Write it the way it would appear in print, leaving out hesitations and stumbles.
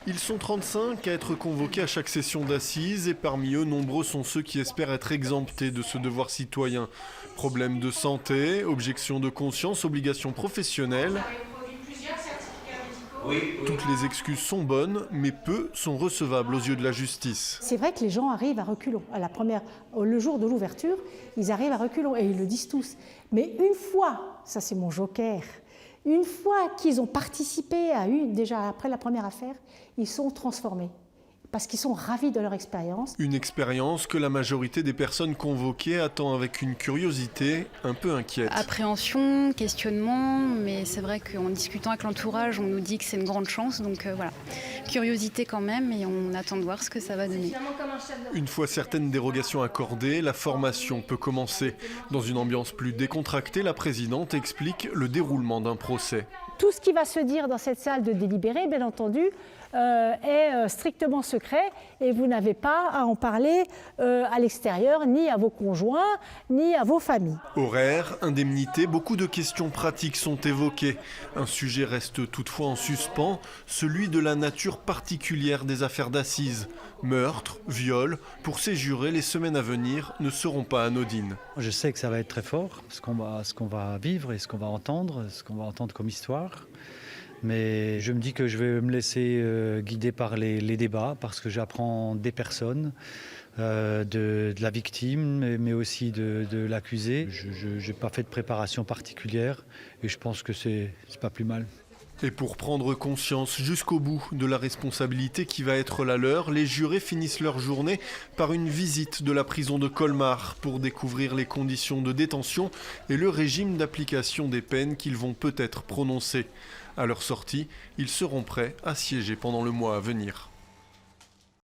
Ils sont 35 à être convoqués à chaque session d'assises et parmi eux, nombreux sont ceux qui espèrent être exemptés de ce devoir citoyen. Problèmes de santé, objections de conscience, obligations professionnelles. Toutes les excuses sont bonnes, mais peu sont recevables aux yeux de la justice. C'est vrai que les gens arrivent à reculons. Le jour de l'ouverture, ils arrivent à reculons et ils le disent tous. Mais une fois, ça c'est mon joker, une fois qu'ils ont participé déjà après la première affaire, ils sont transformés. Parce qu'ils sont ravis de leur expérience. Une expérience que la majorité des personnes convoquées attend avec une curiosité un peu inquiète. Appréhension, questionnement, mais c'est vrai qu'en discutant avec l'entourage, on nous dit que c'est une grande chance, donc voilà. Curiosité quand même, et on attend de voir ce que ça va donner. Une fois certaines dérogations accordées, la formation peut commencer. Dans une ambiance plus décontractée, la présidente explique le déroulement d'un procès. Tout ce qui va se dire dans cette salle de délibéré, bien entendu, est strictement secret et vous n'avez pas à en parler à l'extérieur, ni à vos conjoints, ni à vos familles. Horaires, indemnités, beaucoup de questions pratiques sont évoquées. Un sujet reste toutefois en suspens, celui de la nature particulière des affaires d'assises. Meurtre, viol, pour ces jurés, les semaines à venir ne seront pas anodines. Je sais que ça va être très fort, ce qu'on va vivre et ce qu'on va entendre comme histoire. Mais je me dis que je vais me laisser guider par les débats parce que j'apprends des personnes, de la victime, mais aussi de l'accusé. Je n'ai pas fait de préparation particulière et je pense que c'est pas plus mal. Et pour prendre conscience jusqu'au bout de la responsabilité qui va être la leur, les jurés finissent leur journée par une visite de la prison de Colmar pour découvrir les conditions de détention et le régime d'application des peines qu'ils vont peut-être prononcer. À leur sortie, ils seront prêts à siéger pendant le mois à venir.